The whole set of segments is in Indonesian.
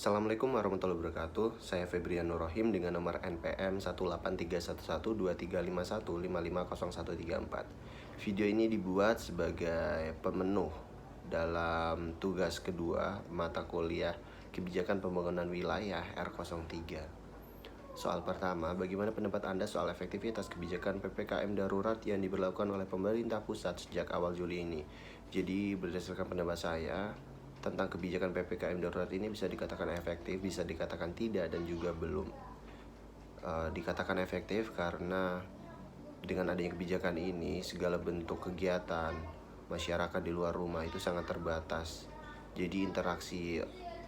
Assalamualaikum warahmatullahi wabarakatuh. Saya Febrian Nur Rohim dengan nomor NPM 183112351550134. Video ini dibuat sebagai pemenuh dalam tugas kedua mata kuliah Kebijakan Pembangunan Wilayah R03. Soal pertama, bagaimana pendapat Anda soal efektivitas kebijakan PPKM darurat yang diberlakukan oleh pemerintah pusat sejak awal Juli ini? Jadi, berdasarkan pendapat saya, tentang kebijakan PPKM darurat ini bisa dikatakan efektif, bisa dikatakan tidak, dan juga belum. Dikatakan efektif karena dengan adanya kebijakan ini, segala bentuk kegiatan masyarakat di luar rumah itu sangat terbatas. Jadi interaksi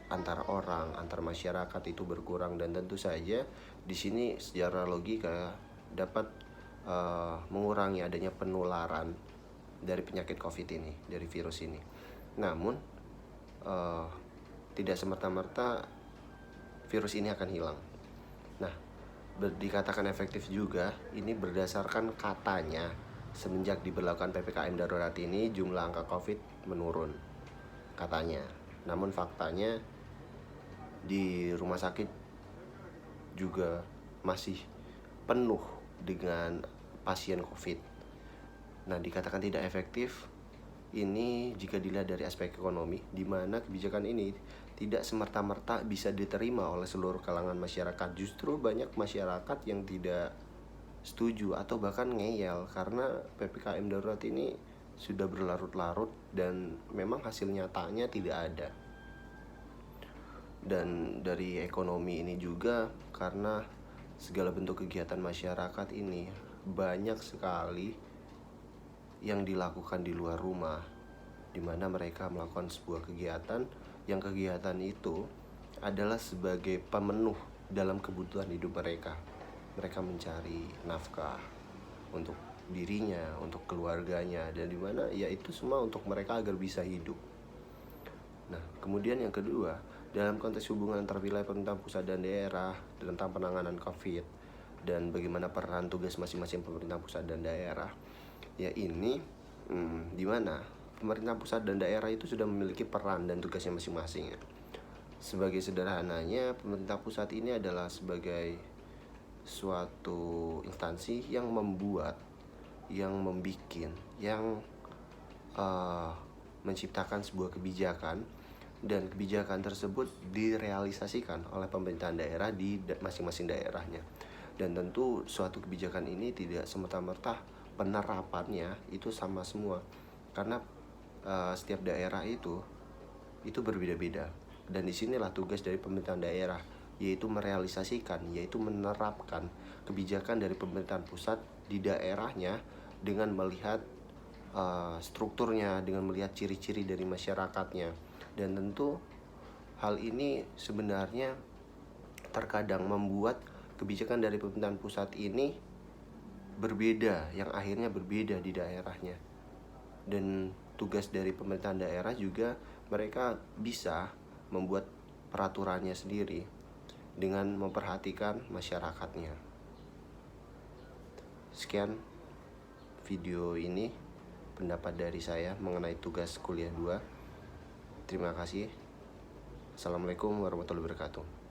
antar orang, antar masyarakat itu berkurang, dan tentu saja di sini secara logika dapat mengurangi adanya penularan dari penyakit COVID ini, dari virus ini. Namun tidak semerta-merta virus ini akan hilang. Nah, dikatakan efektif juga ini berdasarkan katanya semenjak diberlakukan PPKM darurat ini jumlah angka COVID menurun katanya. Namun faktanya di rumah sakit juga masih penuh dengan pasien COVID. Nah, dikatakan tidak efektif ini jika dilihat dari aspek ekonomi, di mana kebijakan ini tidak semerta-merta bisa diterima oleh seluruh kalangan masyarakat. Justru banyak masyarakat yang tidak setuju atau bahkan ngeyel karena PPKM darurat ini sudah berlarut-larut dan memang hasil nyatanya tidak ada. Dan dari ekonomi ini juga karena segala bentuk kegiatan masyarakat ini banyak sekali yang dilakukan di luar rumah, di mana mereka melakukan sebuah kegiatan yang kegiatan itu adalah sebagai pemenuh dalam kebutuhan hidup mereka. Mereka mencari nafkah untuk dirinya, untuk keluarganya, dan di mana ya itu semua untuk mereka agar bisa hidup. Nah, kemudian yang kedua, dalam konteks hubungan antar wilayah pemerintah pusat dan daerah tentang penanganan COVID dan bagaimana peran tugas masing-masing pemerintah pusat dan daerah, ya ini di mana pemerintah pusat dan daerah itu sudah memiliki peran dan tugasnya masing-masing ya. Sebagai sederhananya, pemerintah pusat ini adalah sebagai suatu instansi yang membuat, yang membikin, yang menciptakan sebuah kebijakan, dan kebijakan tersebut direalisasikan oleh pemerintahan daerah di masing-masing daerahnya. Dan tentu suatu kebijakan ini tidak semerta-merta penerapannya itu sama semua, karena setiap daerah itu berbeda-beda. Dan disinilah tugas dari pemerintahan daerah, yaitu merealisasikan, yaitu menerapkan kebijakan dari pemerintahan pusat di daerahnya dengan melihat strukturnya, dengan melihat ciri-ciri dari masyarakatnya. Dan tentu hal ini sebenarnya terkadang membuat kebijakan dari pemerintahan pusat ini berbeda, yang akhirnya berbeda di daerahnya. Dan tugas dari pemerintahan daerah juga mereka bisa membuat peraturannya sendiri dengan memperhatikan masyarakatnya. Sekian video ini pendapat dari saya mengenai tugas kuliah 2. Terima kasih. Assalamualaikum warahmatullahi wabarakatuh.